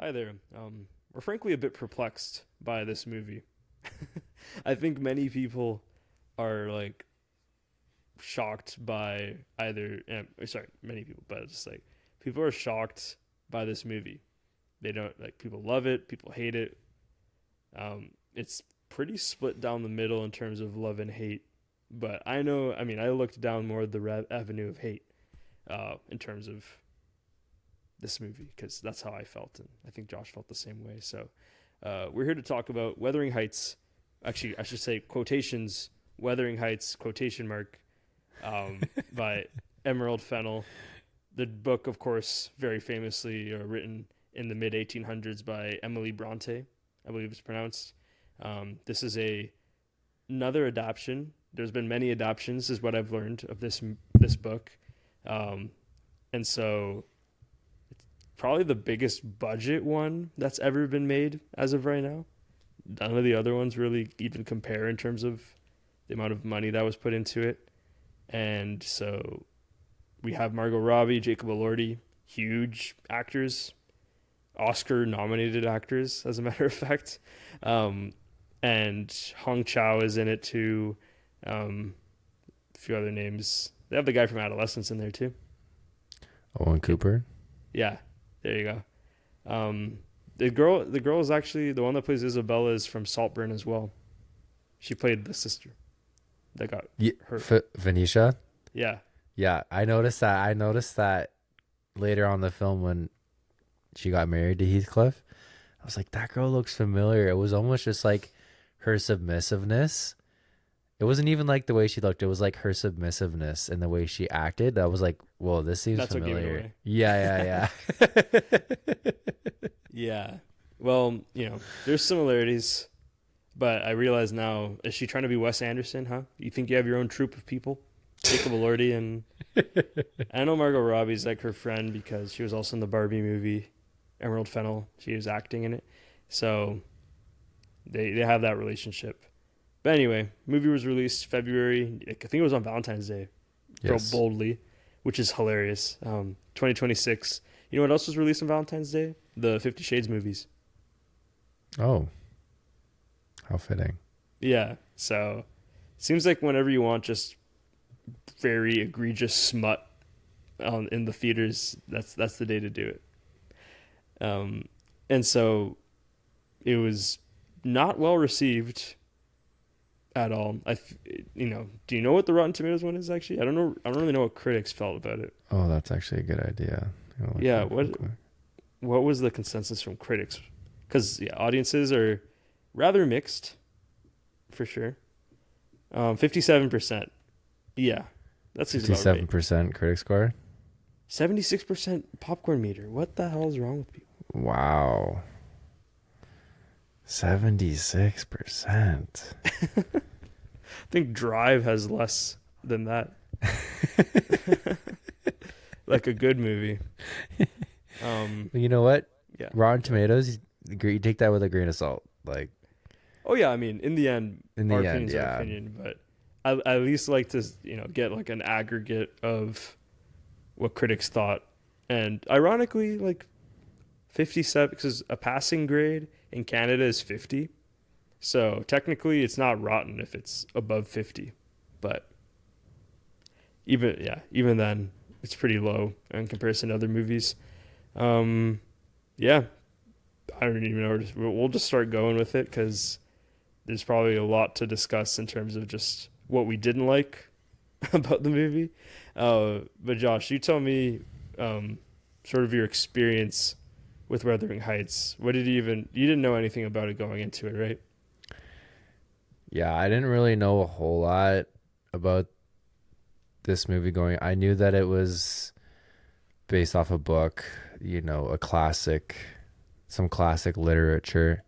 Hi there. We're frankly a bit perplexed by this movie. I think many people are like shocked by either. Sorry, many people, but just like people are shocked by this movie. They don't like. People love it. People hate it. It's pretty split down the middle in terms of love and hate. But I know. I mean, I looked down more the avenue of hate in terms of this movie because that's how I felt, and I think Josh felt the same way. So we're here to talk about Wuthering Heights. Actually, I should say quotations. Wuthering Heights quotation mark by Emerald Fennell. The book, of course, very famously written in the mid 1800s by Emily Bronte, I believe it's pronounced. This is another adaptation. There's been many adaptations, is what I've learned of this book, and so probably the biggest budget one that's ever been made as of right now. None of the other ones really even compare in terms of the amount of money that was put into it. And so we have Margot Robbie, Jacob Elordi, huge actors, Oscar nominated actors, as a matter of fact. And Hong Chow is in it too. A few other names. They have the guy from Adolescence in there too. Owen Cooper. Yeah, there you go. The girl is actually the one that plays Isabella is from Saltburn as well. She played the sister that got hurt. Venetia. Yeah. Yeah, I noticed that. I noticed that later on in the film when she got married to Heathcliff. I was like, that girl looks familiar. It was almost just like her submissiveness. It wasn't even like the way she looked. It was like her submissiveness and the way she acted. I was like, well, this seems That's what gave it familiar. away. Yeah, yeah. Yeah. Well, there's similarities, but I realize now, is she trying to be Wes Anderson, huh? You think you have your own troupe of people? Jacob Elordi and I know Margot Robbie's like her friend because she was also in the Barbie movie, Emerald Fennell. She was acting in it. So they have that relationship. But anyway, movie was released February, I think it was on Valentine's Day. Yes. Go boldly, which is hilarious. 2026. You know what else was released on Valentine's Day? The 50 Shades movies. Oh, how fitting. Yeah, so seems like whenever you want just very egregious smut in the theaters, that's the day to do it. And so it was not well received at all. Do you know what the Rotten Tomatoes one is actually? I don't know. I don't really know what critics felt about it. Oh, that's actually a good idea. Yeah, what was the consensus from critics? Because audiences are rather mixed, for sure. 57%. Yeah, that seems about right. 57% critic score. 76% popcorn meter. What the hell is wrong with people? Wow. 76%. I think Drive has less than that. Like a good movie. You know what? Yeah. Rotten Tomatoes, you take that with a grain of salt. Like, oh yeah, I mean, in the end, our opinion's yeah. our opinion, but I at least like to, get like an aggregate of what critics thought. And ironically, like 57, because a passing grade in Canada is 50. So technically it's not rotten if it's above 50. But even then, it's pretty low in comparison to other movies. Yeah, I don't even know. We'll just start going with it because there's probably a lot to discuss in terms of just what we didn't like about the movie. But Josh, you tell me sort of your experience with Wuthering Heights. You didn't know anything about it going into it, right? Yeah, I didn't really know a whole lot about this movie going. I knew that it was based off a book, a classic, some classic literature,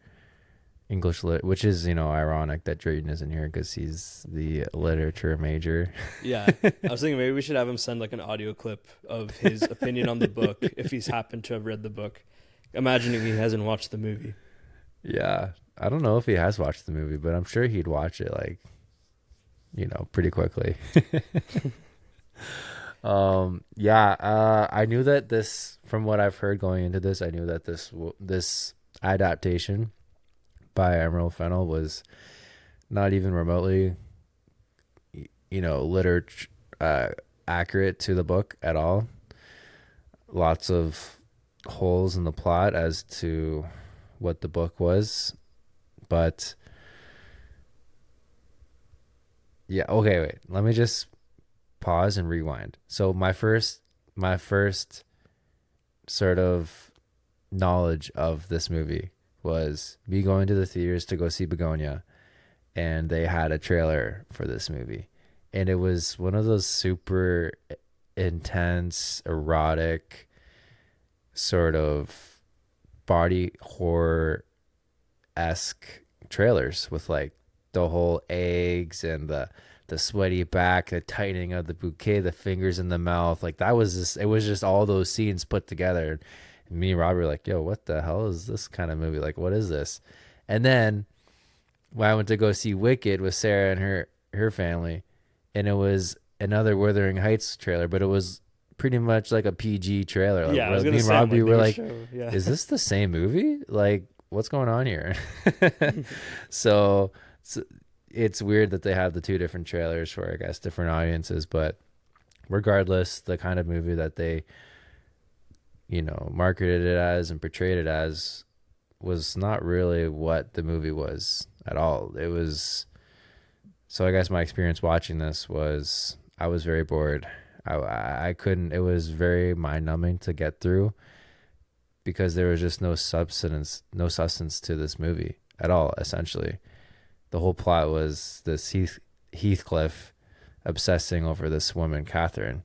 English which is, ironic that Drayton isn't here because he's the literature major. Yeah, I was thinking maybe we should have him send like an audio clip of his opinion on the book if he's happened to have read the book. Imagining he hasn't watched the movie. Yeah, I don't know if he has watched the movie, but I'm sure he'd watch it pretty quickly. Yeah, I knew that this, from what I've heard going into this, I knew that this adaptation by Emerald Fennell was not even remotely, literature uh, accurate to the book at all. Lots of holes in the plot as to what the book was, but yeah, okay, wait. Let me just pause and rewind. So my first sort of knowledge of this movie was me going to the theaters to go see Begonia, and they had a trailer for this movie. And it was one of those super intense, erotic, sort of body horror esque trailers with like the whole eggs and the sweaty back, the tightening of the bouquet, the fingers in the mouth. Like that was just it was just all those scenes put together. And me and Robbie were like, yo, what the hell is this kind of movie? Like, what is this? And then when I went to go see Wicked with Sarah and her family, and it was another Wuthering Heights trailer, but it was pretty much like a PG trailer. Like Yeah, I was me gonna and say, I'm Robbie like, they were would like, show, yeah. is this the same movie? Like, what's going on here? so, so it's weird that they have the two different trailers for, I guess, different audiences. But regardless, the kind of movie that they, marketed it as and portrayed it as was not really what the movie was at all. It was, so I guess my experience watching this was I was very bored. I couldn't, it was very mind numbing to get through because there was just no substance to this movie at all, essentially. The whole plot was this Heathcliff obsessing over this woman, Catherine,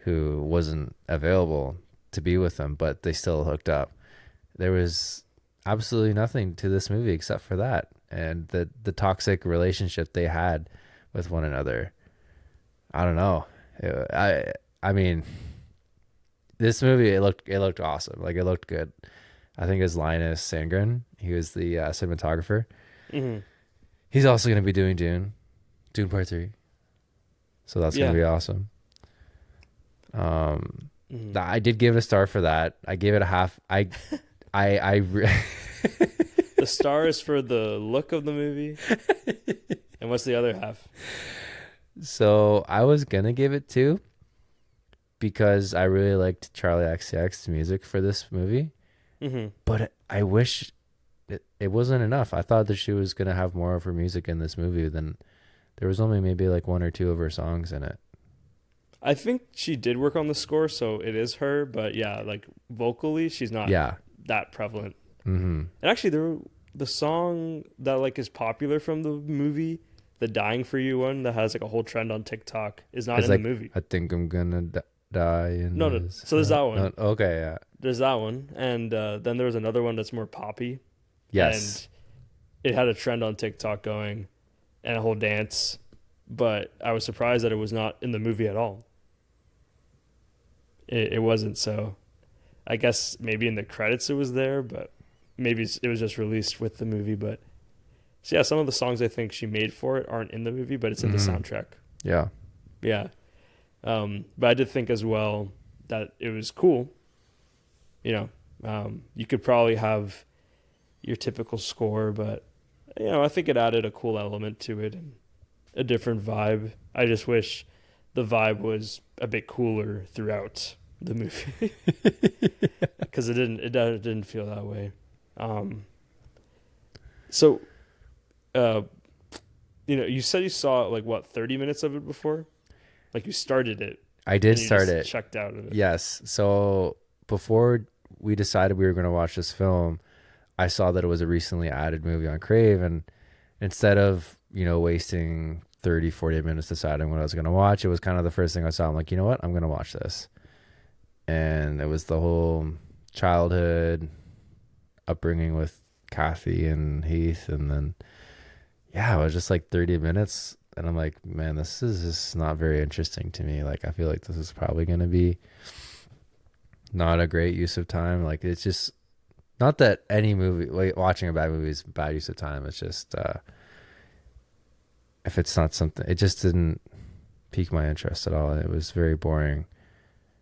who wasn't available to be with him, but they still hooked up. There was absolutely nothing to this movie except for that and the toxic relationship they had with one another. I don't know. I mean, this movie it looked awesome. Like it looked good. I think it was Linus Sandgren. He was the cinematographer. Hmm. He's also going to be doing Dune Part 3. So that's going Yeah. to be awesome. Hmm. I did give it a star for that. I gave it a half. I The star is for the look of the movie, and what's the other half? So I was going to give it 2 because I really liked Charlie XCX's music for this movie. Hmm. But I wish it wasn't enough. I thought that she was going to have more of her music in this movie than there was only maybe like 1 or 2 of her songs in it. I think she did work on the score, so it is her. But yeah, like vocally, she's not Yeah. that prevalent. Mm-hmm. And actually, the song that like is popular from the movie, the "Dying for You" one that has like a whole trend on TikTok, is not It's in the like, movie. I think I'm gonna die in No, no. this. So there's that one. Okay, yeah. There's that one, and then there was another one that's more poppy, Yes. and it had a trend on TikTok going, and a whole dance. But I was surprised that it was not in the movie at all. It wasn't, so I guess maybe in the credits it was there, but maybe it was just released with the movie. But so yeah, some of the songs I think she made for it aren't in the movie, but it's in the Mhm. soundtrack. Yeah. Yeah. But I did think as well that it was cool. You could probably have your typical score, but I think it added a cool element to it and a different vibe. I just wish the vibe was a bit cooler throughout the movie because it didn't feel that way. So, uh, you said you saw like what 30 minutes of it before, like you started it I did and you start just it. checked out of it. Yes. So before we decided we were going to watch this film, I saw that it was a recently added movie on Crave. And instead of, wasting 30, 40 minutes deciding what I was going to watch, it was kind of the first thing I saw. I'm like, you know what? I'm going to watch this. And it was the whole childhood upbringing with Kathy and Heath. And then, yeah, it was just like 30 minutes. And I'm like, man, this is just not very interesting to me. Like, I feel like this is probably going to be not a great use of time. Like, it's just not that any movie, like, watching a bad movie is bad use of time. It's just, if it's not something, it just didn't pique my interest at all. It was very boring.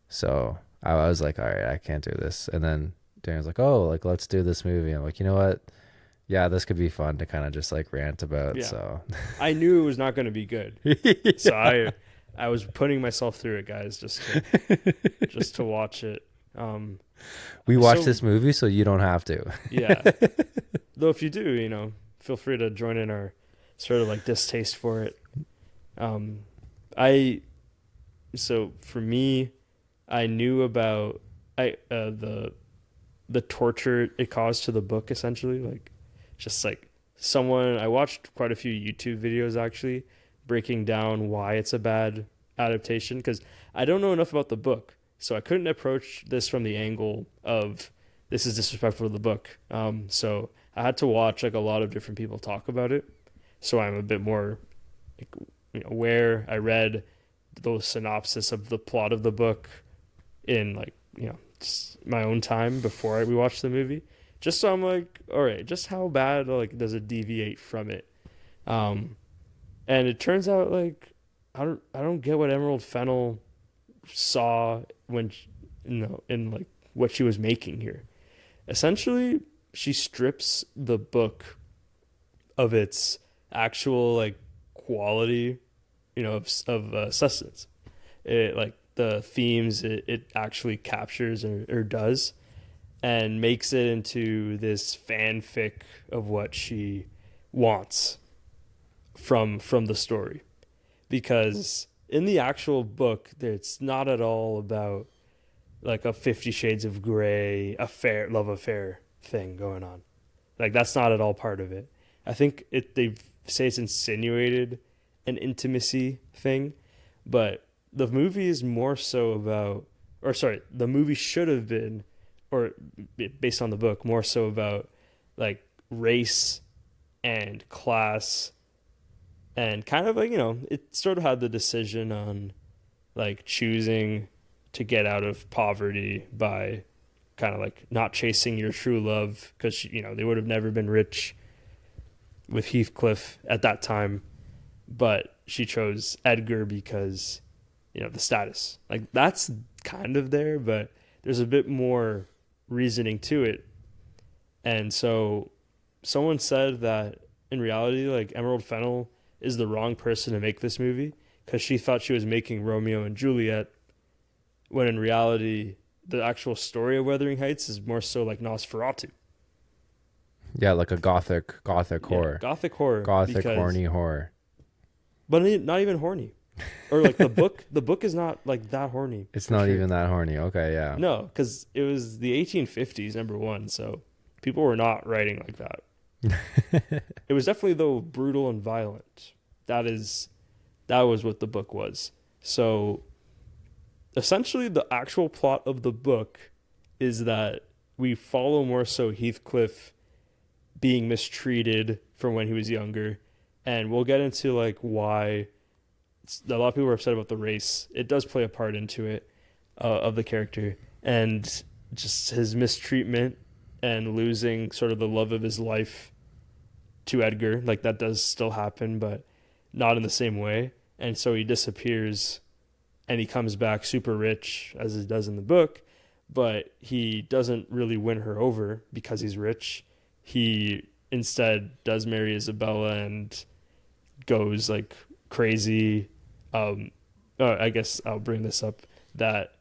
So I was like, all right, I can't do this. And then Darren's like, oh, like let's do this movie. I'm like, you know what? Yeah, this could be fun to kind of just like rant about. Yeah. So I knew it was not going to be good. So I was putting myself through it, guys, just to watch it. We watched this movie, so you don't have to. Yeah. Though if you do, feel free to join in our sort of like distaste for it. So for me, I knew about the torture it caused to the book, essentially. Like, just like I watched quite a few YouTube videos actually breaking down why it's a bad adaptation, because I don't know enough about the book, so I couldn't approach this from the angle of this is disrespectful to the book. So I had to watch like a lot of different people talk about it, so I'm a bit more like, aware. I read the synopsis of the plot of the book in like just my own time before we watched the movie, just so I'm like, all right, just how bad like does it deviate from it? And it turns out like I don't get what Emerald Fennell saw when in like what she was making here. Essentially, she strips the book of its actual like quality, of sustenance. It like the themes it actually captures or does, and makes it into this fanfic of what she wants from the story. Because in the actual book, it's not at all about like a 50 Shades of Grey love affair thing going on. Like, that's not at all part of it. I think they say it's insinuated an intimacy thing, but the movie is more so about, or sorry, the movie should have been, or based on the book, more so about like race and class, and kind of like, it sort of had the decision on like choosing to get out of poverty by kind of like not chasing your true love, because they would have never been rich with Heathcliff at that time, but she chose Edgar because the status, like, that's kind of there, but there's a bit more reasoning to it. And so someone said that in reality, like, Emerald Fennell is the wrong person to make this movie, because she thought she was making Romeo and Juliet, when in reality the actual story of Wuthering Heights is more so like Nosferatu. Yeah, like a gothic horror. Gothic horror. Gothic horny horror. But not even horny. Or like the book is not like that horny. It's not even that horny. Okay, yeah. No, because it was the 1850s, number one, so people were not writing like that. It was definitely, though, brutal and violent. That was what the book was. So essentially the actual plot of the book is that we follow more so Heathcliff being mistreated from when he was younger, and we'll get into like why a lot of people are upset about the race. It does play a part into it, of the character, and just his mistreatment and losing sort of the love of his life to Edgar. Like, that does still happen, but not in the same way. And so he disappears, and he comes back super rich, as he does in the book, but he doesn't really win her over because he's rich. He instead does marry Isabella and goes like crazy. I guess I'll bring this up, that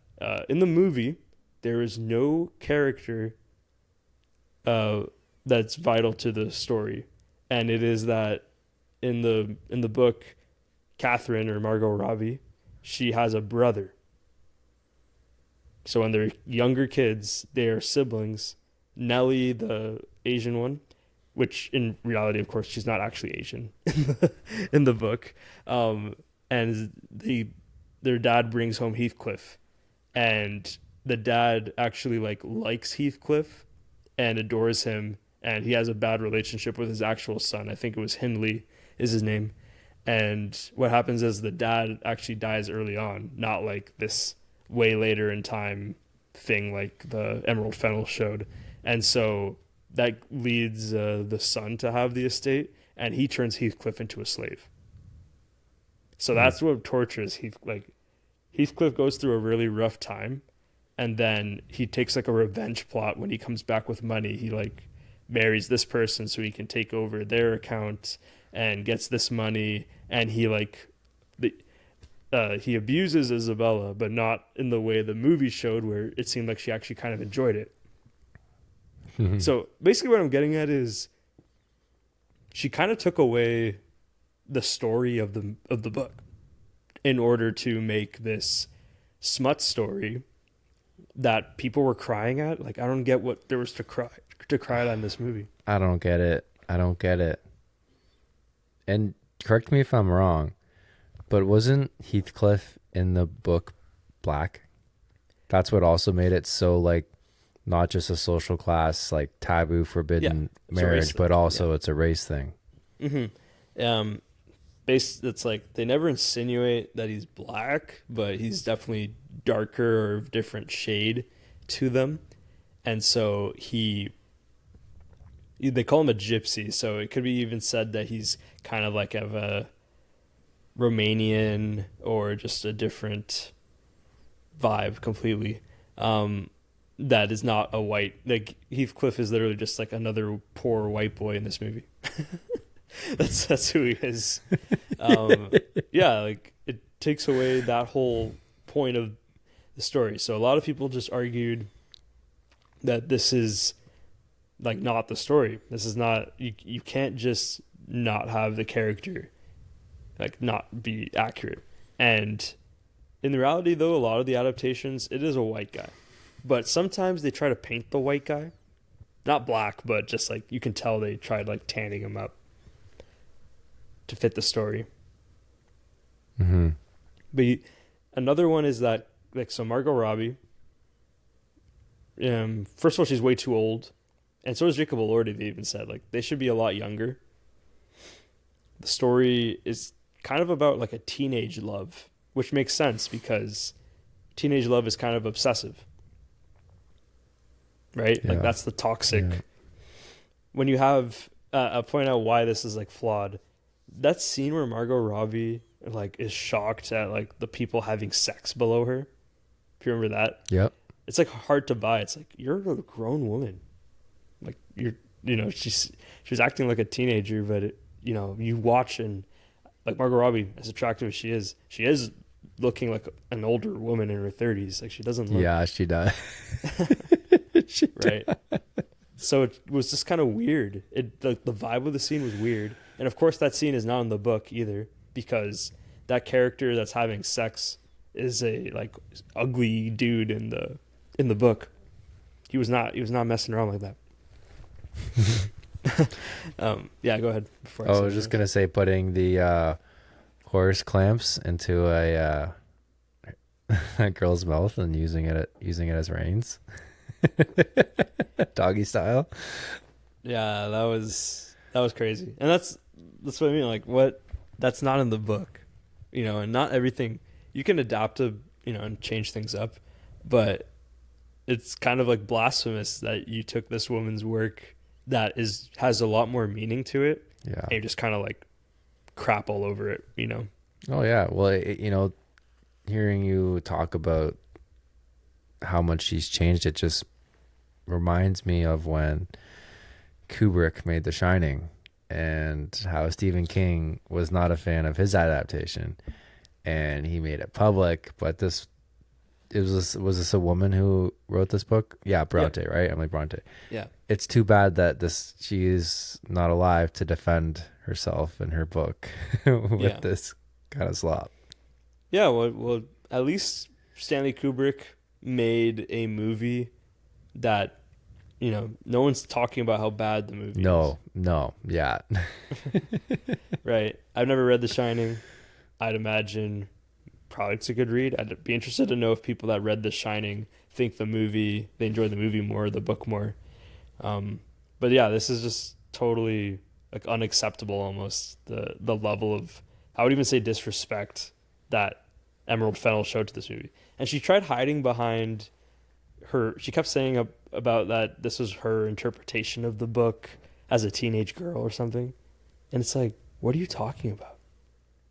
in the movie there is no character that's vital to the story, and it is that in the book, Catherine, or Margot Robbie, she has a brother. So when they're younger kids, they are siblings. Nellie, the Asian one, which in reality, of course, she's not actually Asian in the book, and their dad brings home Heathcliff, and the dad actually likes Heathcliff and adores him, and he has a bad relationship with his actual son. I think it was Hindley is his name. And what happens is the dad actually dies early on, not like this way later in time thing like the Emerald Fennell showed. And so that leads the son to have the estate, and he turns Heathcliff into a slave. So that's what tortures Heathcliff goes through a really rough time, and then he takes like a revenge plot when he comes back with money. He like marries this person so he can take over their account and gets this money, and he abuses Isabella, but not in the way the movie showed, where it seemed like she actually kind of enjoyed it. So basically, what I'm getting at is she kind of took away the story of the book in order to make this smut story that people were crying at. Like, I don't get what there was to cry at in this movie. I don't get it. And correct me if I'm wrong, but wasn't Heathcliff in the book black? That's what also made it so like not just a social class, like taboo, forbidden marriage, but also it's a race thing. It's like they never insinuate that he's black, but he's definitely darker or of different shade to them. And so they call him a gypsy, so it could be even said that he's kind of like of a Romanian or just a different vibe completely. That is not a white, like Heathcliff is literally just like another poor white boy in this movie. That's who he is. Yeah, like it takes away that whole point of the story. So a lot of people just argued that this is like not the story. This is not, you can't just not have the character like not be accurate. And in reality though, a lot of the adaptations, it is a white guy. But sometimes they try to paint the white guy, not black, but just like you can tell they tried like tanning him up to fit the story. But another one is that like, so Margot Robbie, first of all, she's way too old, and so is Jacob Elordi. They even said like they should be a lot younger. The story is kind of about like a teenage love, which makes sense because teenage love is kind of obsessive, right? Yeah. Like that's the toxic. Yeah. When you have, I'll point out why this is like flawed. That scene where Margot Robbie like is shocked at like the people having sex below her. If you remember that, yep. It's like hard to buy. It's like you're a grown woman, like she was acting like a teenager, but you watch and like Margot Robbie, as attractive as she is looking like an older woman in her 30s. Like she doesn't look. Yeah, she does. Right. So it was just kind of weird. The vibe of the scene was weird. And of course that scene is not in the book either, because that character that's having sex is a like ugly dude in the book. He was not messing around like that. Yeah, go ahead. I was just gonna say putting the horse clamps into a girl's mouth and using it as reins, doggy style. Yeah, that was crazy, and that's what I mean. Like, what? That's not in the book, and not everything you can adapt to, and change things up, but it's kind of like blasphemous that you took this woman's work that has a lot more meaning to it, and you just kind of like crap all over it, Oh yeah, well, hearing you talk about how much she's changed, it just reminds me of when Kubrick made The Shining and how Stephen King was not a fan of his adaptation, and he made it public. But was this a woman who wrote this book? Yeah, Bronte, right? Emily Bronte. Yeah. It's too bad that she is not alive to defend herself in her book with this kind of slop. Yeah, well, at least Stanley Kubrick made a movie that, no one's talking about how bad the movie is. No, yeah. Right. I've never read The Shining. I'd imagine probably it's a good read. I'd be interested to know if people that read The Shining think they enjoy the movie more or the book more. But yeah, this is just totally like unacceptable almost, the level of, I would even say, disrespect that Emerald Fennell showed to this movie. And she tried hiding behind she kept saying about that this was her interpretation of the book as a teenage girl or something. And it's like, what are you talking about?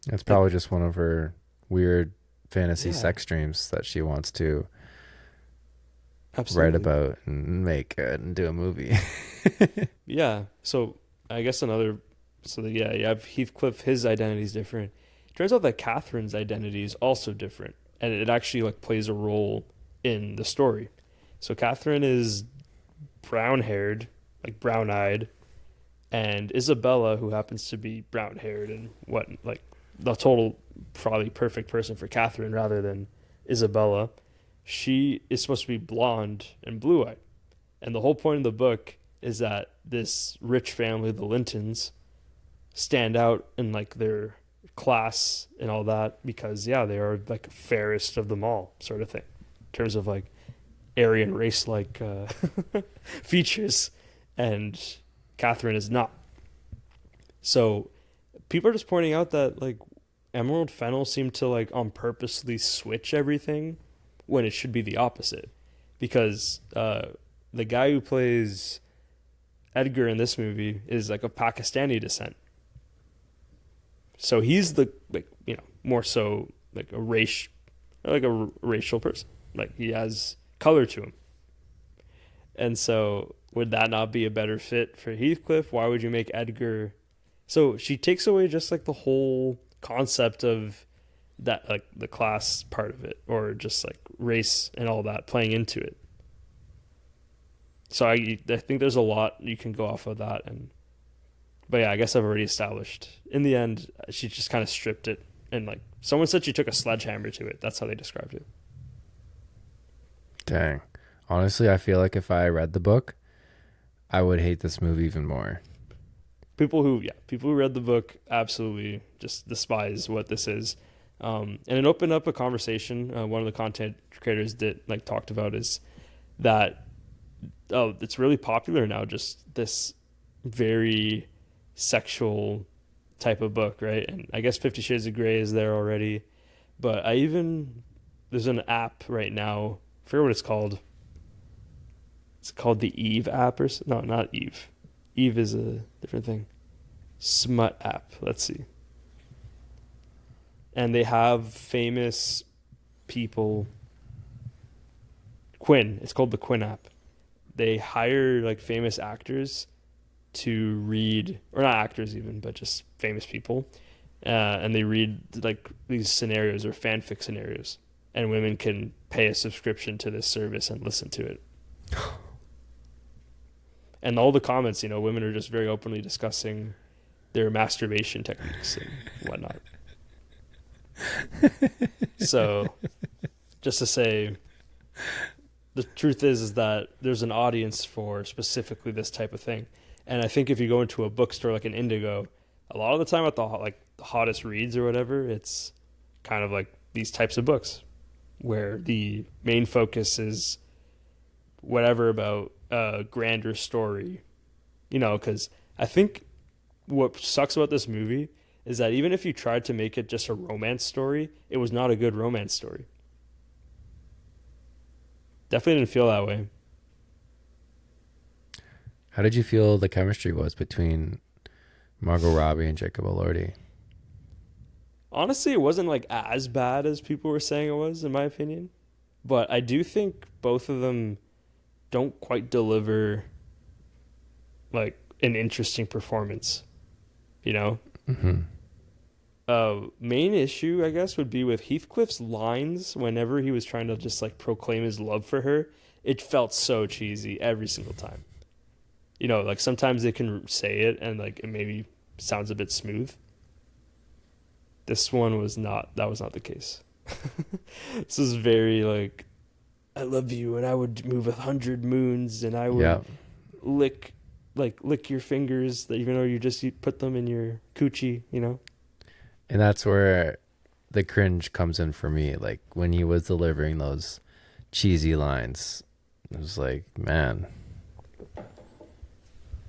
It's Like, probably just one of her weird fantasy yeah, sex dreams that she wants to write absolutely. about and make and do a movie. Yeah. So I guess another. So yeah, you have Heathcliff. His identity is different. Turns out that Catherine's identity is also different, and it actually like plays a role in the story. So Catherine is brown haired, like brown eyed, and Isabella, who happens to be brown haired and what like the total probably perfect person for Catherine rather than Isabella, she is supposed to be blonde and blue eyed. And the whole point of the book is that this rich family, the Lintons, stand out in like their class and all that because yeah, they are like fairest of them all, sort of thing, in terms of like Aryan race like features, and Catherine is not. So people are just pointing out that like Emerald Fennell seemed to like on purposely switch everything when it should be the opposite, because the guy who plays Edgar in this movie is like of Pakistani descent. So he's the like more so like a racial person. Like he has color to him. And so would that not be a better fit for Heathcliff? Why would you make Edgar? So she takes away just like the whole concept of that like the class part of it or just like race and all that playing into it. So I think there's a lot you can go off of that, and but yeah, I guess I've already established. In the end, she just kind of stripped it, and like someone said, she took a sledgehammer to it. That's how they described it. Dang. Honestly, I feel like if I read the book, I would hate this movie even more. People who read the book absolutely just despise what this is, and it opened up a conversation. One of the content creators did like talked about is that it's really popular now. Just this very sexual type of book, right? And I guess 50 Shades of Grey is there already. But there's an app right now. I forget what it's called. It's called the Eve app no, not Eve. Eve is a different thing. Smut app. Let's see. And they have famous people. Quinn. It's called the Quinn app. They hire like famous actors to read, or not actors even, but just famous people, and they read like these scenarios or fanfic scenarios, and women can pay a subscription to this service and listen to it. And all the comments, women are just very openly discussing their masturbation techniques and whatnot. So, just to say, the truth is that there's an audience for specifically this type of thing. And I think if you go into a bookstore like an Indigo, a lot of the time at the hottest reads or whatever, it's kind of like these types of books where the main focus is whatever about a grander story, because I think what sucks about this movie is that even if you tried to make it just a romance story, it was not a good romance story. Definitely didn't feel that way. How did you feel the chemistry was between Margot Robbie and Jacob Elordi? Honestly, it wasn't like as bad as people were saying it was, in my opinion. But I do think both of them don't quite deliver like an interesting performance. You know, Mm-hmm. main issue I guess would be with Heathcliff's lines whenever he was trying to just like proclaim his love for her. It felt so cheesy every single time. Like sometimes they can say it and like it maybe sounds a bit smooth. This one was not. That was not the case. This is very like, I love you, and I would move 100 moons, and I would Yeah. lick lick your fingers, that even though you put them in your coochie. And that's where the cringe comes in for me. Like when he was delivering those cheesy lines, it was like, man,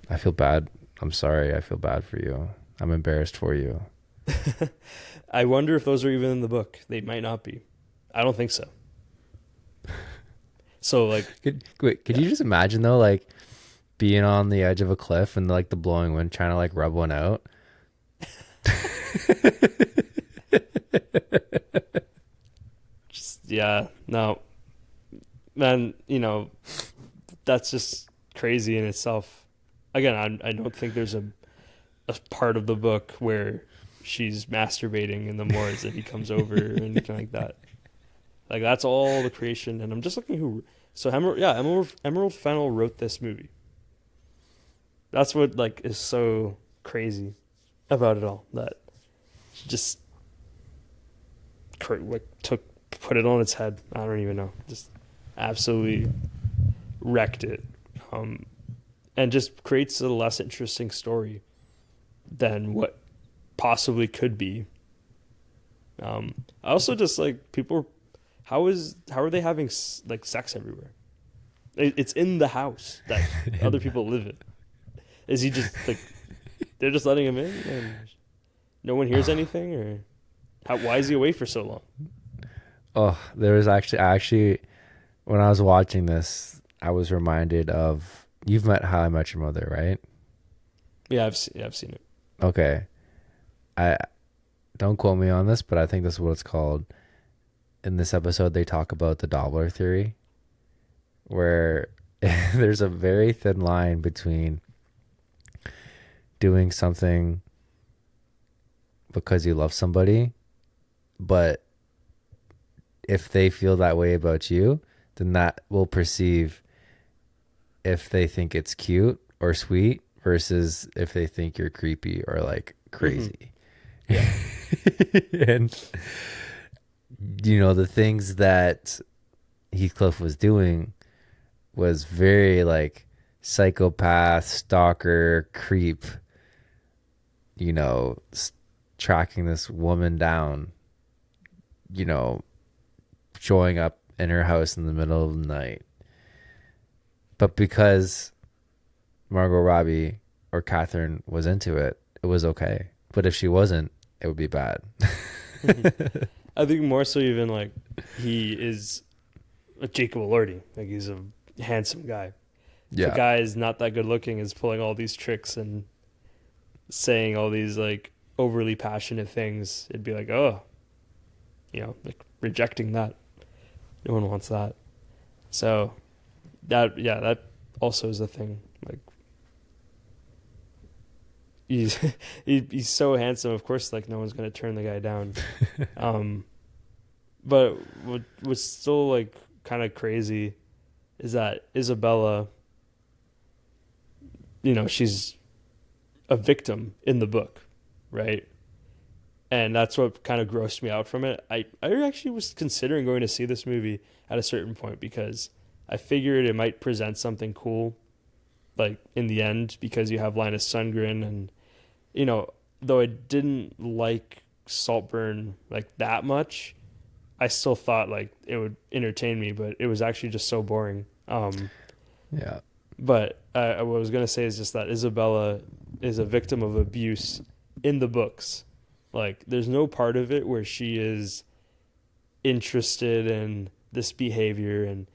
I feel bad. I'm sorry. I feel bad for you. I'm embarrassed for you. I wonder if those are even in the book. They might not be. I don't think so. So like, Could yeah. you just imagine though, like being on the edge of a cliff and like the blowing wind trying to like rub one out? Just yeah, no, man. That's just crazy in itself. Again, I don't think there's a part of the book where she's masturbating in the moors and he comes over or anything like that. Like that's all the creation. And I'm just looking who. So Emerald Fennell wrote this movie. That's what like is so crazy about it all. That she just put it on its head. I don't even know. Just absolutely wrecked it. And just creates a less interesting story than what possibly could be. I also just like people. How are they having like sex everywhere? It's in the house that other people live in. Is he just like they're just letting him in and no one hears anything, or why is he away for so long? Oh, there was actually when I was watching this, I was reminded of you've met How I Met Your Mother, right? Yeah, I've seen it. Okay. I don't quote me on this, but I think this is what it's called. In this episode, they talk about the Doppler theory, where there's a very thin line between doing something because you love somebody, but if they feel that way about you, then that will perceive if they think it's cute or sweet versus if they think you're creepy or like crazy. Yeah. And the things that Heathcliff was doing was very like psychopath, stalker, creep, tracking this woman down, showing up in her house in the middle of the night. But because Margot Robbie or Catherine was into it, it was okay. But if she wasn't, it would be bad. I think more so even like he is a Jacob Elordi. Like he's a handsome guy. Yeah. The guy is not that good looking, is pulling all these tricks and saying all these like overly passionate things. It'd be like, oh, like rejecting that. No one wants that. So that also is a thing. Like he's so handsome, of course, like no one's gonna turn the guy down. But what's still like kind of crazy is that Isabella, she's a victim in the book, right? And that's what kind of grossed me out from it. I actually was considering going to see this movie at a certain point because I figured it might present something cool, like in the end, because you have Linus Sundgren and, though I didn't like Saltburn like that much, I still thought like it would entertain me, but it was actually just so boring. Yeah. But what I was going to say is just that Isabella is a victim of abuse in the books. Like, there's no part of it where she is interested in this behavior. And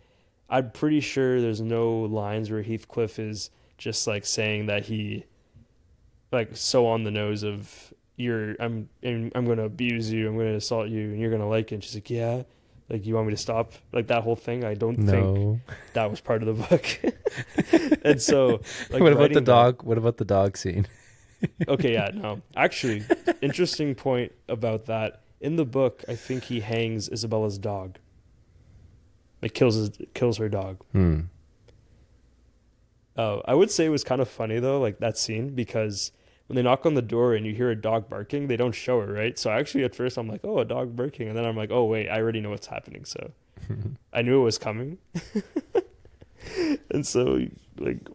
I'm pretty sure there's no lines where Heathcliff is just like saying that he, like, so on the nose of I'm going to abuse you, I'm going to assault you, and you're going to like it. And she's like, yeah. Like, you want me to stop? Like, that whole thing, I don't think that was part of the book. And so, like, what about the dog? What about the dog scene? Okay, yeah, no. Actually, interesting point about that. In the book, I think he hangs Isabella's dog. Like, kills her dog. I would say it was kind of funny, though, like, that scene, because when they knock on the door and you hear a dog barking, they don't show it, right? So actually at first I'm like, oh, a dog barking. And then I'm like, oh, wait, I already know what's happening. So I knew it was coming. And so, like,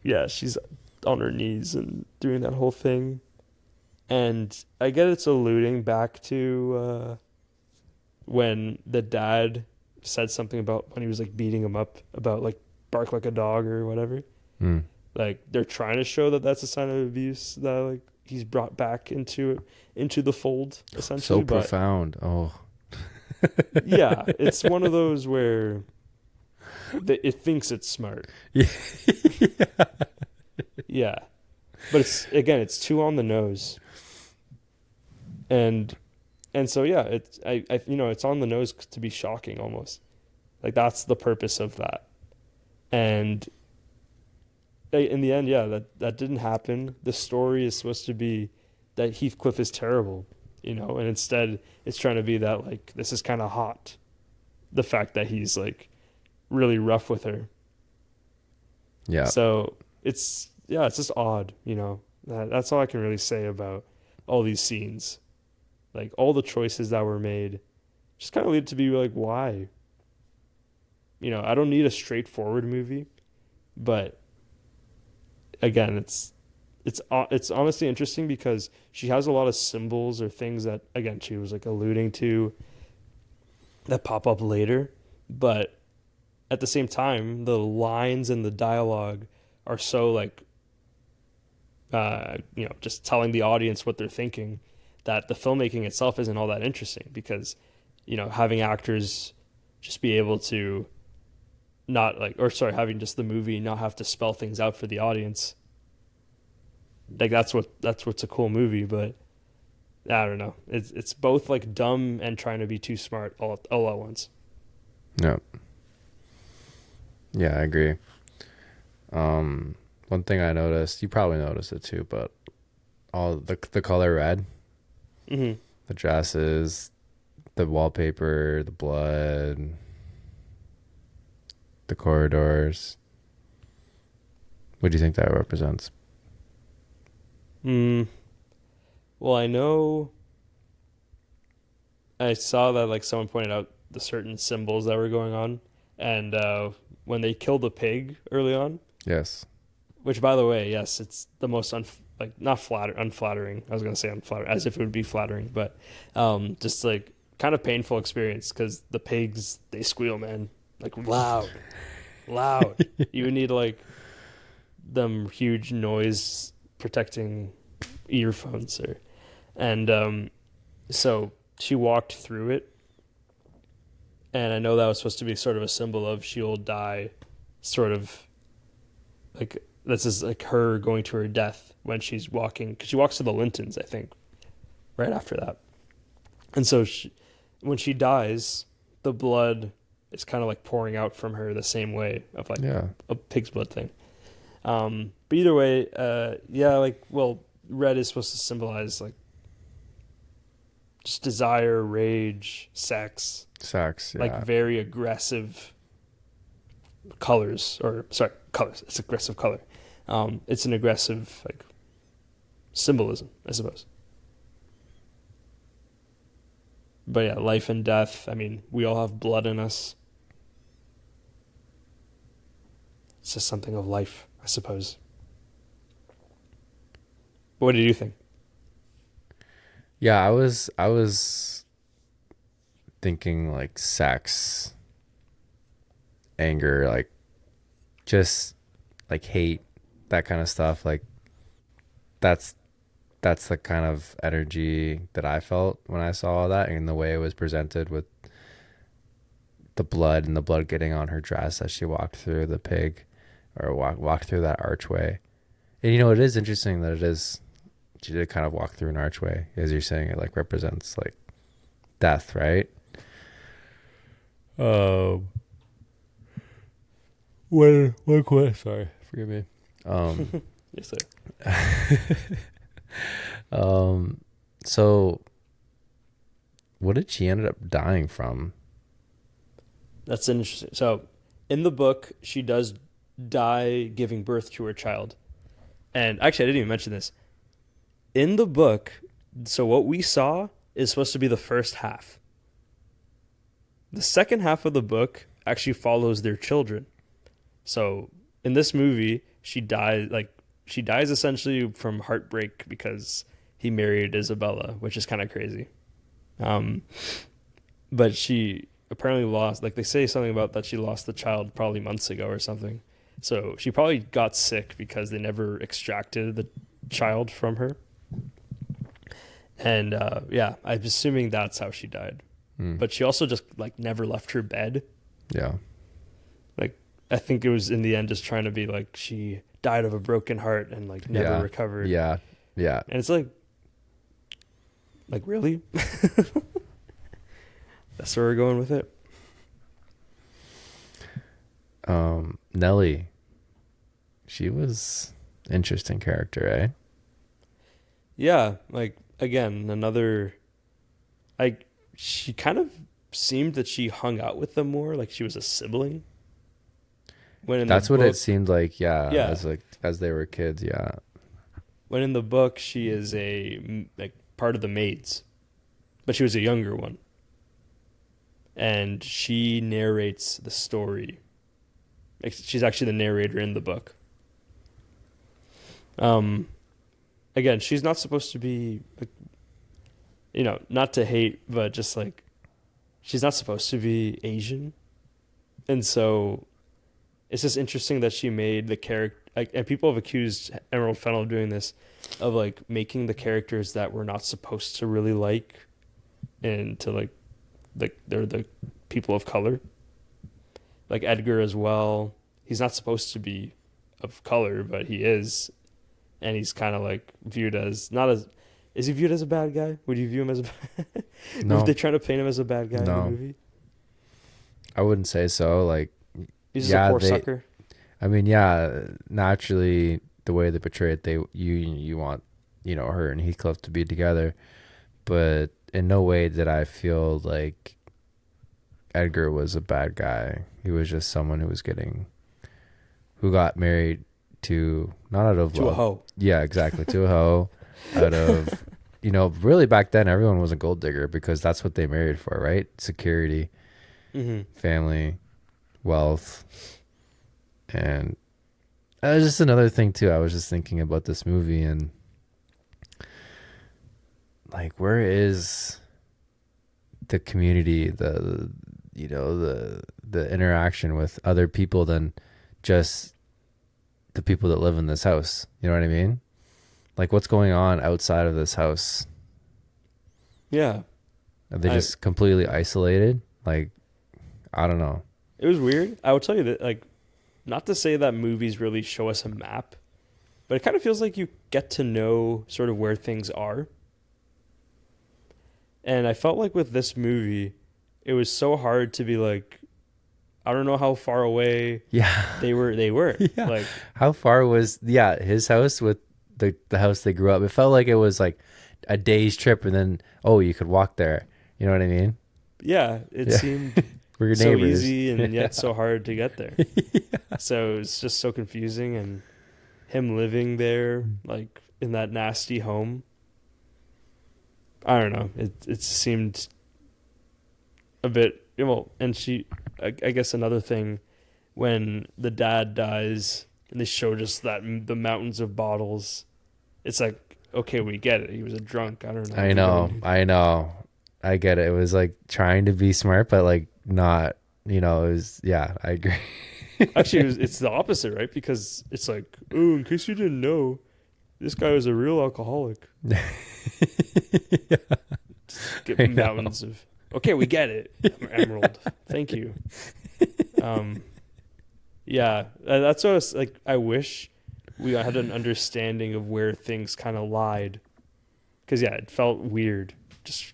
yeah, she's on her knees and doing that whole thing. And I get it's alluding back to when the dad said something about when he was, like, beating him up about, like, bark like a dog or whatever. Like, they're trying to show that that's a sign of abuse, that like he's brought back into the fold, essentially. So profound. Oh. Yeah, it's one of those where it thinks it's smart. Yeah. Yeah, but it's too on the nose. And And so yeah, it's it's on the nose to be shocking almost. Like that's the purpose of that. And in the end, yeah, that didn't happen. The story is supposed to be that Heathcliff is terrible, and instead it's trying to be that like this is kind of hot. The fact that he's like really rough with her. Yeah. So it's just odd. That's all I can really say about all these scenes. Like all the choices that were made just kind of lead to be like, why? I don't need a straightforward movie, but again, it's honestly interesting because she has a lot of symbols or things that again she was like alluding to that pop up later, but at the same time, the lines and the dialogue are so like just telling the audience what they're thinking that the filmmaking itself isn't all that interesting because having actors just be able to not like having just the movie not have to spell things out for the audience, like that's what's a cool movie. But I don't know, it's both like dumb and trying to be too smart all at once. No. Yeah, I agree. One thing I noticed, you probably noticed it too, but all the color red, Mm-hmm. the dresses, the wallpaper, the blood, the corridors. What do you think that represents? Well, I know I saw that like someone pointed out the certain symbols that were going on, and when they killed the pig early on, Yes. which by the way, yes, it's the most not unflattering. I was gonna say unflattering, as if it would be flattering, but just like kind of painful experience because the pigs they squeal, man, like loud. You would need like them huge noise protecting earphones and so she walked through it, and I know that was supposed to be sort of a symbol of she'll die, sort of like this is like her going to her death when she's walking, because she walks to the Lintons, I think, right after that. And so when she dies, the blood is kind of like pouring out from her the same way of like a pig's blood thing. But either way, red is supposed to symbolize like just desire, rage, sex, yeah. like very aggressive colors. It's aggressive color. It's an aggressive like symbolism, I suppose. But yeah, life and death. I mean, we all have blood in us. It's just something of life, I suppose. But what did you think? Yeah, I was thinking like sex, anger, like just like hate, that kind of stuff. Like that's the kind of energy that I felt when I saw all that, and the way it was presented with the blood and the blood getting on her dress as she walked through the pig or walked through that archway. And it is interesting that she did kind of walk through an archway, as you're saying. It like represents like death, right? One question. Sorry, forgive me. Yes, sir. So what did she end up dying from? That's interesting. So, in the book, she does die giving birth to her child. And actually, I didn't even mention this. In the book, so what we saw is supposed to be the first half. The second half of the book actually follows their children. So, in this movie, she dies essentially from heartbreak because he married Isabella, which is kind of crazy. But she apparently lost, like they say something about that she lost the child probably months ago or something. So she probably got sick because they never extracted the child from her. And I'm assuming that's how she died. But she also just like never left her bed. Yeah. Like I think it was in the end just trying to be like she died of a broken heart and like never recovered. Yeah. Yeah. And it's like Like, really? That's where we're going with it. Nellie, she was interesting character, eh? Yeah, like again, another like she kind of seemed that she hung out with them more, like she was a sibling. When in the That's what it book, seemed like, yeah, yeah, as they were kids, yeah. when in the book she is like part of the maids, but she was a younger one, and she narrates the story. Like, she's actually the narrator in the book. Um, Again, she's not supposed to be, like, not to hate, but just like she's not supposed to be Asian, and so it's just interesting that she made the character. Like, and people have accused Emerald Fennell of doing this, of like making the characters that we're not supposed to really like, and to like they're the people of color. Like Edgar as well. He's not supposed to be of color, but he is, and he's kind of like viewed as not as. Is he viewed as a bad guy? Would you view him as a? Were No, they trying to paint him as a bad guy in the no, movie? I wouldn't say so. Like, He's just a yeah, poor sucker. I mean, yeah, naturally, the way they portray it, you want, her and Heathcliff to be together, but in no way did I feel like Edgar was a bad guy. He was just someone who got married to, not out of To a love. hoe. Yeah, exactly, to a hoe, out of, really back then everyone was a gold digger because that's what they married for, right? Security, Mm-hmm. family, wealth, and just another thing too. I was just thinking about this movie and like, where is the community, the interaction with other people than just the people that live in this house? You know what I mean? Like, what's going on outside of this house? Yeah. Are they just completely isolated? Like, I don't know. It was weird. I will tell you that, like, not to say that movies really show us a map, but it kind of feels like you get to know sort of where things are. And I felt like with this movie, it was so hard to be like, I don't know how far away Yeah. they were. Yeah. Like, How far was his house with the house they grew up? It felt like it was like a day's trip, and then you could walk there. You know what I mean? yeah, it Yeah. seemed We're your so neighbors. easy and Yeah. yet so hard to get there. So it's just so confusing, and him living there, like in that nasty home. I don't know. It seemed a bit, well, and I guess another thing, when the dad dies and they show just the mountains of bottles, it's like, okay, we get it. He was a drunk. I don't know. I know. I get it. It was like trying to be smart, but like not. It was. Yeah, I agree. Actually, it's the opposite, right? Because it's like, oh, in case you didn't know, this guy was a real alcoholic. Yeah. Get mountains of. Okay, we get it, Emerald. Thank you. Yeah, that's what I was like. I wish we had an understanding of where things kind of lied, because yeah, it felt weird. Just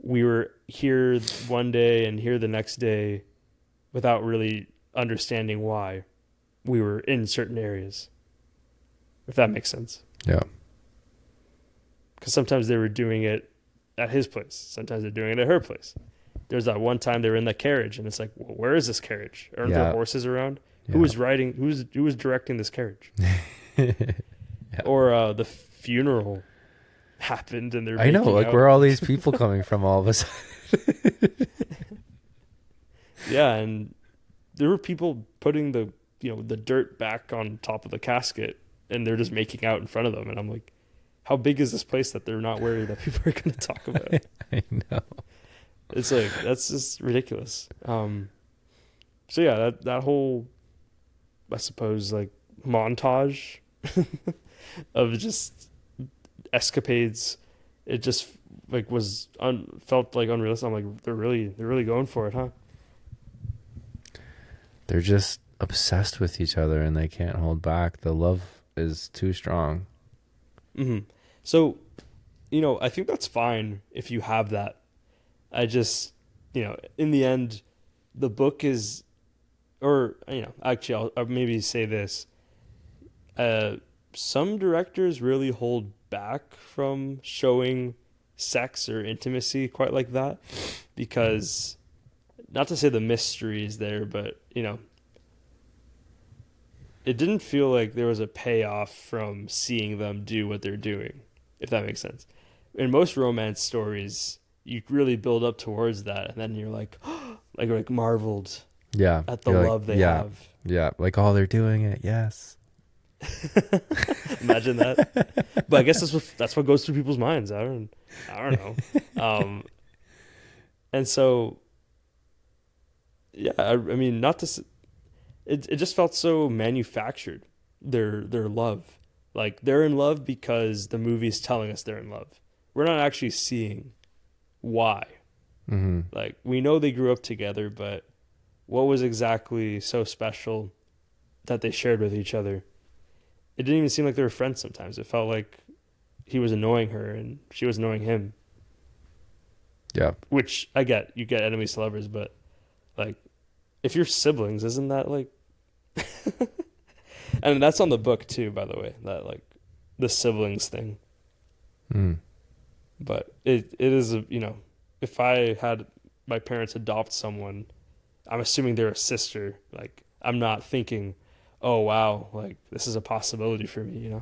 we were here one day and here the next day, without really understanding why we were in certain areas. If that makes sense. Yeah. Because sometimes they were doing it at his place. Sometimes they're doing it at her place. There's that one time they were in the carriage, and it's like, well, where is this carriage? Aren't there horses around? Yeah. Who was riding? Who was directing this carriage? Yeah. Or the funeral happened, and they're. I know. Like, out. where are all these people coming from? All of a sudden. Yeah, and there were people putting the dirt back on top of the casket, and they're just making out in front of them, and I'm like, how big is this place that they're not worried that people are going to talk about? I know. It's like, that's just ridiculous. So yeah, that whole, I suppose, like, montage of just escapades, it just like felt like unrealistic. I'm like, they're really going for it, huh? They're just obsessed with each other, and they can't hold back. The love is too strong. Mm-hmm. So I think that's fine if you have that. I just, in the end, the book is, or, actually, I'll maybe say this. Uh, some directors really hold back from showing sex or intimacy quite like that because, not to say the mystery is there, but, it didn't feel like there was a payoff from seeing them do what they're doing, if that makes sense. In most romance stories, you really build up towards that, and then you're like, like marveled Yeah. at the You're like, love they yeah. have. Yeah. Like, oh, they're doing it. Yes. Imagine that. But I guess that's what goes through people's minds. I don't know. And so, yeah, I mean, not to. It just felt so manufactured. Their love, like they're in love because the movie's telling us they're in love. We're not actually seeing why. Mm-hmm. Like we know they grew up together, but what was exactly so special that they shared with each other? It didn't even seem like they were friends sometimes. It felt like he was annoying her and she was annoying him. Yeah. Which I get. You get enemies to lovers, but like if you're siblings, isn't that like and that's on the book too, by the way, that like the siblings thing. Mm. But it is if I had my parents adopt someone, I'm assuming they're a sister. Like I'm not thinking, oh wow, like this is a possibility for me.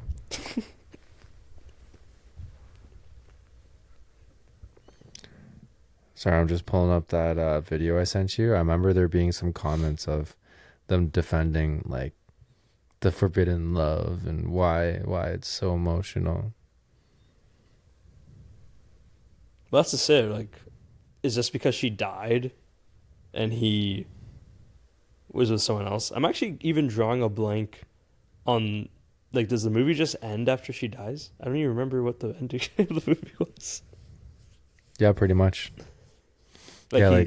Sorry, I'm just pulling up that video I sent you. I remember there being some comments of them defending like the forbidden love and why it's so emotional. Well, that's to say, like, is this because she died and he was with someone else? I'm actually even drawing a blank on, like, does the movie just end after she dies? I don't even remember what the ending of the movie was. Yeah, pretty much. Like, Yeah,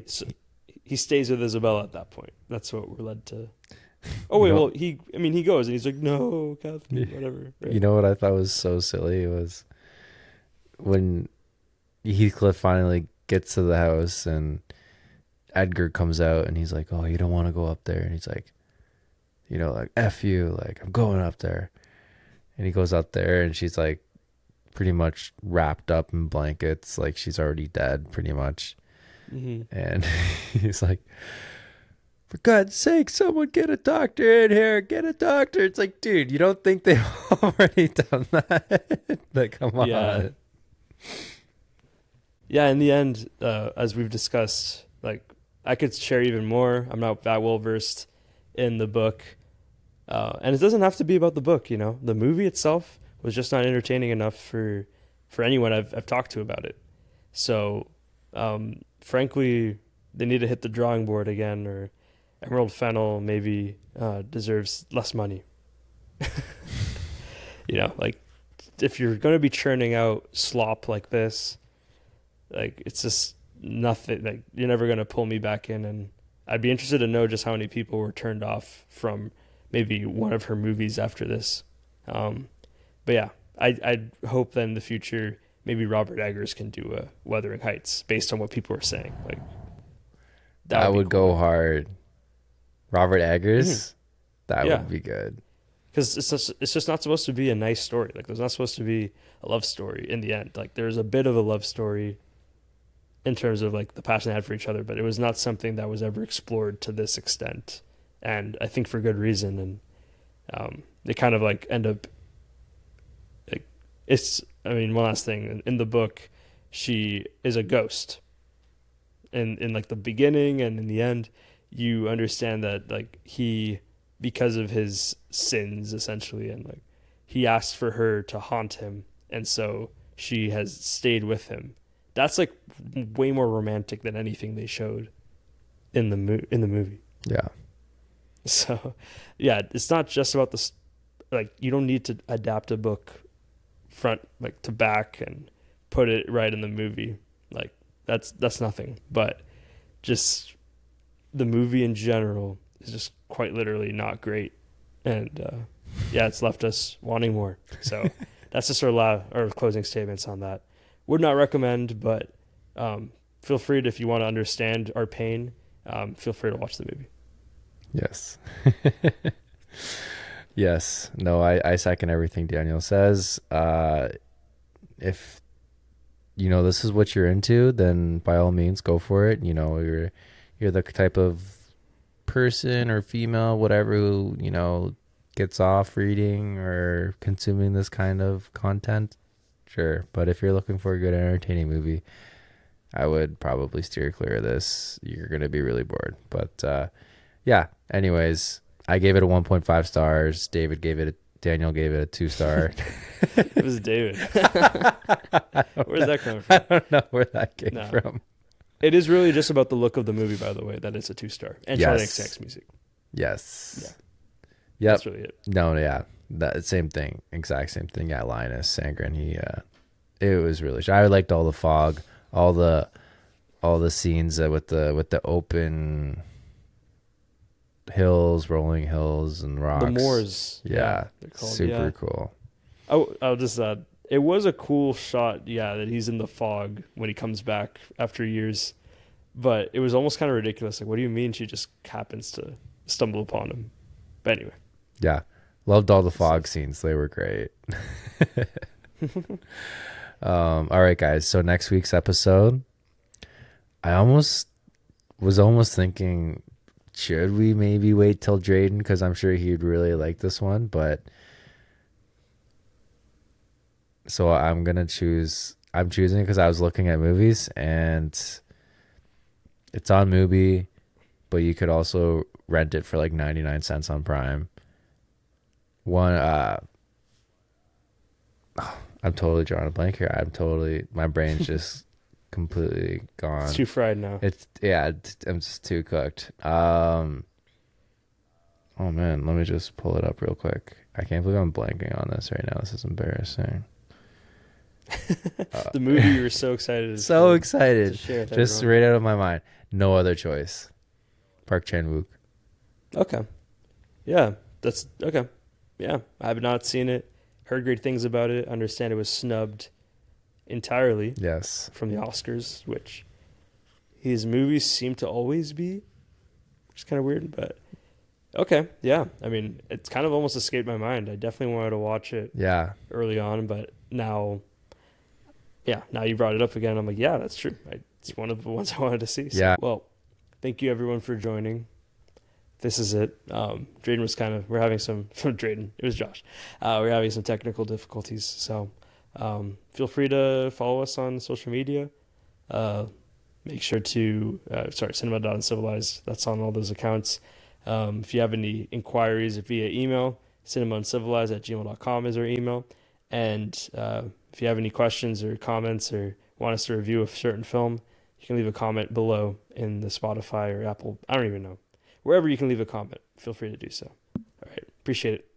he stays with Isabella at that point. That's what we're led to. Oh, wait, well, he goes and he's like, no, Kathleen, whatever. Right? You know what I thought was so silly? It was when Heathcliff finally gets to the house and Edgar comes out and he's like, oh, you don't want to go up there. And he's like, like, F you, like, I'm going up there. And he goes up there and she's like pretty much wrapped up in blankets, like she's already dead pretty much. Mm-hmm. And he's like, for God's sake, someone get a doctor in here, get a doctor. It's like, dude, you don't think they've already done that? Like, come on. Yeah, in the end, as we've discussed, like, I could share even more. I'm not that well versed in the book. And it doesn't have to be about the book, The movie itself was just not entertaining enough for anyone I've talked to about it. So, frankly, they need to hit the drawing board again, or Emerald Fennell maybe deserves less money. Like, if you're going to be churning out slop like this, like, it's just nothing. Like, you're never going to pull me back in. And I'd be interested to know just how many people were turned off from maybe one of her movies after this. But yeah, I hope that in the future, maybe Robert Eggers can do a Wuthering Heights based on what people were saying. Like, that would cool. Go hard. Robert Eggers, that would be good. Because it's just not supposed to be a nice story. Like, there's not supposed to be a love story in the end. Like, there's a bit of a love story in terms of like the passion they had for each other, but it was not something that was ever explored to this extent. And I think for good reason. And they kind of like end up like, one last thing in the book, she is a ghost. In like the beginning and in the end, you understand that like he, because of his sins essentially, and like he asked for her to haunt him, and so she has stayed with him. That's like way more romantic than anything they showed in the movie. Yeah. So, yeah, it's not just about this. Like, you don't need to adapt a book front like to back and put it right in the movie. Like, that's nothing. But just the movie in general is just quite literally not great, and it's left us wanting more. So that's just our closing statements on that. would not recommend, but feel free to, if you want to understand our pain, feel free to watch the movie. Yes. Yes. No, I second everything Daniel says. If this is what you're into, then by all means go for it. You're the type of person or female, whatever, who, gets off reading or consuming this kind of content. Sure. But if you're looking for a good entertaining movie, I would probably steer clear of this. You're going to be really bored. But yeah, anyways, I gave it a 1.5 stars. Daniel gave it a 2-star. It was David. Where's that coming from? I don't know where that came from. It is really just about the look of the movie, by the way, that it's a 2-star. And Charlie XCX music. Yes. Yeah. Yep. That's really it. No, yeah. That same thing. Exact same thing. Yeah, Linus Sandgren, it was really I liked all the fog, all the scenes with the open hills, rolling hills and rocks. The moors. Yeah. Super cool. I'll just it was a cool shot, that he's in the fog when he comes back after years. But it was almost kind of ridiculous. Like, what do you mean she just happens to stumble upon him? But anyway. Yeah. Loved all the fog scenes. They were great. All right, guys. So next week's episode, I was almost thinking, should we maybe wait till Drayden? Because I'm sure he'd really like this one. But so I'm choosing because I was looking at movies and it's on Mubi, but you could also rent it for like 99 cents on Prime. I'm totally drawing a blank here. My brain's just completely gone. It's too fried now. I'm just too cooked. Oh man, let me just pull it up real quick. I can't believe I'm blanking on this right now. This is embarrassing. The movie you were so excited. To share with just everyone. right out of my mind. No other choice. Park Chan-wook. Okay. Yeah, that's okay. Yeah, I have not seen it. Heard great things about it. Understand it was snubbed entirely. Yes. From the Oscars, which his movies seem to always be, which is kind of weird, but okay. Yeah, I mean, it's kind of almost escaped my mind. I definitely wanted to watch it. Yeah. Early on, but now you brought it up again. I'm like, yeah, that's true. It's one of the ones I wanted to see. So, yeah. Well, thank you everyone for joining. This is it. Drayden was we're having some, Drayden, it was Josh. We're having some technical difficulties. So feel free to follow us on social media. Make sure to, cinema.uncivilized. That's on all those accounts. If you have any inquiries via email, cinemauncivilized@gmail.com is our email. And if you have any questions or comments or want us to review a certain film, you can leave a comment below in the Spotify or Apple. I don't even know. Wherever you can leave a comment, feel free to do so. All right. Appreciate it.